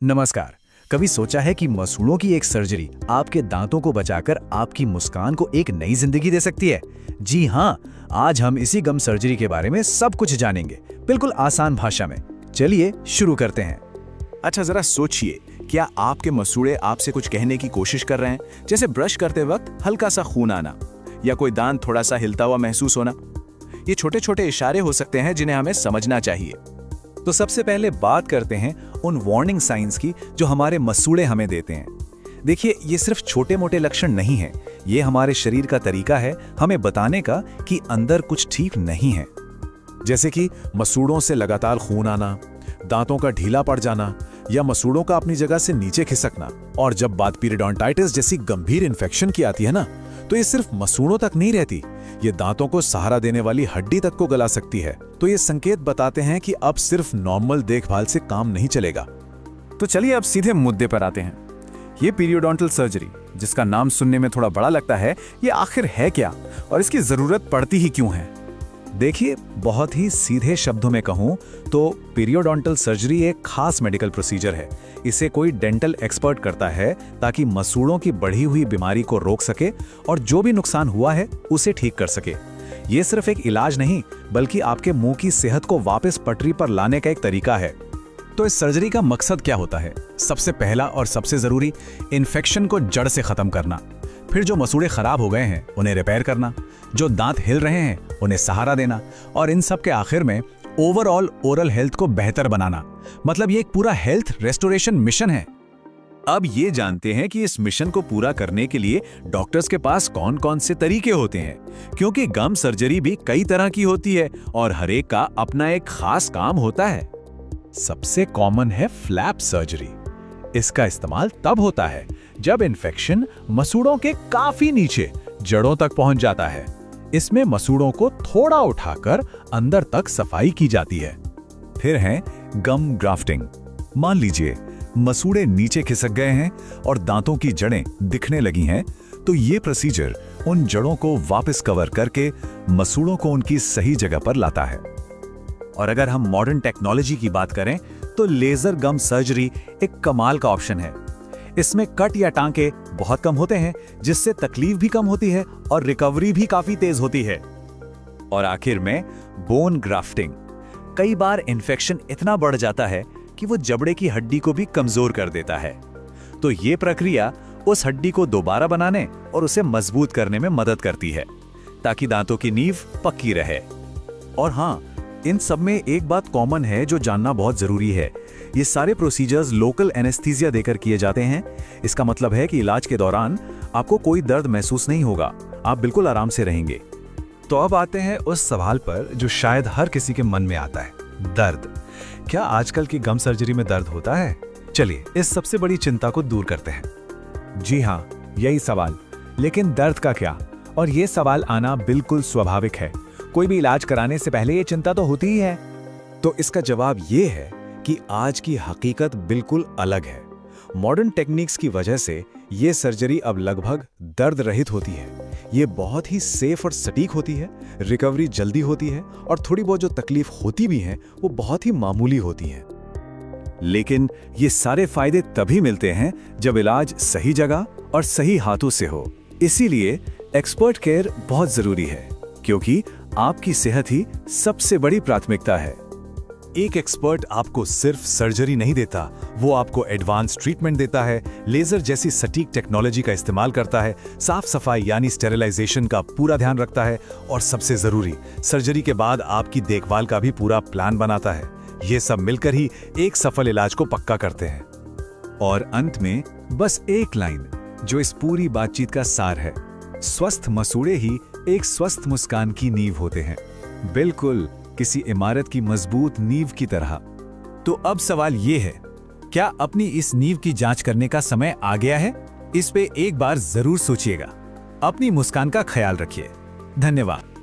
नमस्कार। कभी सोचा है कि मसूड़ों की एक सर्जरी आपके दांतों को बचाकर आपकी मुस्कान को एक नई जिंदगी दे सकती है? जी हाँ, आज हम इसी गम सर्जरी के बारे में सब कुछ जानेंगे, बिल्कुल आसान भाषा में। चलिए शुरू करते हैं। अच्छा, जरा सोचिए, क्या आपके मसूड़े आपसे कुछ कहने की कोशिश कर रहे हैं? जैसे ब्रश करते वक्त हल्का सा खून आना या कोई दांत थोड़ा सा हिलता हुआ महसूस होना। ये छोटे छोटे इशारे हो सकते हैं जिन्हें हमें समझना चाहिए। तो सबसे पहले बात करते हैं उन वार्निंग साइंस की जो हमारे मसूड़े हमें देते हैं। देखिए, ये सिर्फ छोटे मोटे लक्षण नहीं हैं, ये हमारे शरीर का तरीका है हमें बताने का कि अंदर कुछ ठीक नहीं है। जैसे कि मसूड़ों से लगातार खून आना, दांतों का ढीला पड़ जाना या मसूड़ों का अपनी जगह से नीचे खिसकना। और जब बात पीरियोडोंटाइटिस जैसी गंभीर इन्फेक्शन की आती है ना, तो ये सिर्फ मसूड़ों तक नहीं रहती, ये दांतों को सहारा देने वाली हड्डी तक को गला सकती है। तो ये संकेत बताते हैं कि अब सिर्फ नॉर्मल देखभाल से काम नहीं चलेगा। तो चलिए अब सीधे मुद्दे पर आते हैं। ये पीरियोडोंटल सर्जरी, जिसका नाम सुनने में थोड़ा बड़ा लगता है, ये आखिर है क्या और इसकी जरूरत पड़ती ही क्यों है? देखिए, बहुत ही सीधे शब्दों में कहूं तो पीरियोडोंटल सर्जरी एक खास मेडिकल प्रोसीजर है। इसे कोई डेंटल एक्सपर्ट करता है ताकि मसूड़ों की बढ़ी हुई बीमारी को रोक सके और जो भी नुकसान हुआ है उसे ठीक कर सके। ये सिर्फ एक इलाज नहीं, बल्कि आपके मुंह की सेहत को वापस पटरी पर लाने का एक तरीका है। तो इस सर्जरी का मकसद क्या होता है? सबसे पहला और सबसे जरूरी, इन्फेक्शन को जड़ से खत्म करना। फिर जो मसूड़े खराब हो गए हैं उन्हें रिपेयर करना, जो दांत हिल रहे हैं उन्हें सहारा देना, और इन सब के आखिर में ओवरऑल ओरल हेल्थ को बेहतर बनाना। मतलब ये एक पूरा हेल्थ रेस्टोरेशन मिशन है। अब ये जानते हैं कि इस मिशन को पूरा करने के लिए डॉक्टर्स के पास कौन कौन से तरीके होते हैं, क्योंकि गम सर्जरी भी कई तरह की होती है और हर एक का अपना एक खास काम होता है। सबसे कॉमन है फ्लैप सर्जरी। इसका इस्तेमाल तब होता है जब इन्फेक्शन मसूड़ों के काफी नीचे जड़ों तक पहुंच जाता है। इसमें मसूड़ों को थोड़ा उठाकर अंदर तक सफाई की जाती है। फिर है गम ग्राफ्टिंग। मान लीजिए मसूड़े नीचे खिसक गए हैं और दांतों की जड़ें दिखने लगी हैं, तो ये प्रोसीजर उन जड़ों को वापस कवर करके मसूड़ों को उनकी सही जगह पर लाता है। और अगर हम मॉडर्न टेक्नोलॉजी की बात करें तो लेजर गम सर्जरी एक कमाल का ऑप्शन है। इसमें कट या टांके बहुत कम होते हैं, जिससे तकलीफ भी कम होती है और रिकवरी भी काफी तेज होती है। और आखिर में बोन ग्राफ्टिंग। कई बार इन्फेक्शन इतना बढ़ जाता है कि वो जबड़े की हड्डी को भी कमजोर कर देता है। तो ये प्रक्रिया उस हड्डी को दोबारा बनाने और उसे मजबूत करने में मदद करती है, ताकि दांतों की नींव पक्की रहे। और हाँ, इन सब में एक बात कॉमन है जो जानना बहुत जरूरी है। ये सारे प्रोसीजर्स लोकल एनेस्थीसिया देकर किए जाते हैं। इसका मतलब है कि इलाज के दौरान आपको कोई दर्द महसूस नहीं होगा, आप बिल्कुल आराम से रहेंगे। तो अब आते हैं उस सवाल पर जो शायद हर किसी के मन में आता है, दर्द। क्या आजकल की गम सर्जरी में दर्द होता है? चलिए इस सबसे बड़ी चिंता को दूर करते हैं। जी हाँ, यही सवाल। लेकिन दर्द का क्या? और ये सवाल आना बिल्कुल स्वाभाविक है। कोई भी इलाज कराने से पहले ये चिंता तो होती ही है। तो इसका जवाब ये है कि आज की हकीकत बिल्कुल अलग है। मॉडर्न टेक्निक्स की वजह से ये सर्जरी अब लगभग दर्द रहित होती है। ये बहुत ही सेफ और सटीक होती है, रिकवरी जल्दी होती है और थोड़ी बहुत जो तकलीफ होती भी है वो बहुत ही मामूली होती है। लेकिन ये सारे फायदे तभी मिलते हैं जब इलाज सही जगह और सही हाथों से हो। इसीलिए एक्सपर्ट केयर बहुत जरूरी है, क्योंकि आपकी सेहत ही सबसे बड़ी प्राथमिकता है। एक एक्सपर्ट आपको सिर्फ सर्जरी नहीं देता, वो आपको एडवांस ट्रीटमेंट देता है, लेजर जैसी सटीक टेक्नोलॉजी का इस्तेमाल करता है, साफ सफाई यानी स्टेरिलाइजेशन का पूरा ध्यान रखता है और सबसे जरूरी, सर्जरी के बाद आपकी देखभाल का भी पूरा प्लान बनाता है। ये सब मिलकर ही एक सफल इलाज को पक्का करते हैं। और अंत में बस एक लाइन जो इस पूरी बातचीत का सार है, स्वस्थ मसूड़े ही एक स्वस्थ मुस्कान की नींव होते हैं, बिल्कुल किसी इमारत की मजबूत नींव की तरह। तो अब सवाल ये है, क्या अपनी इस नींव की जांच करने का समय आ गया है? इस पे एक बार जरूर सोचिएगा। अपनी मुस्कान का ख्याल रखिए। धन्यवाद।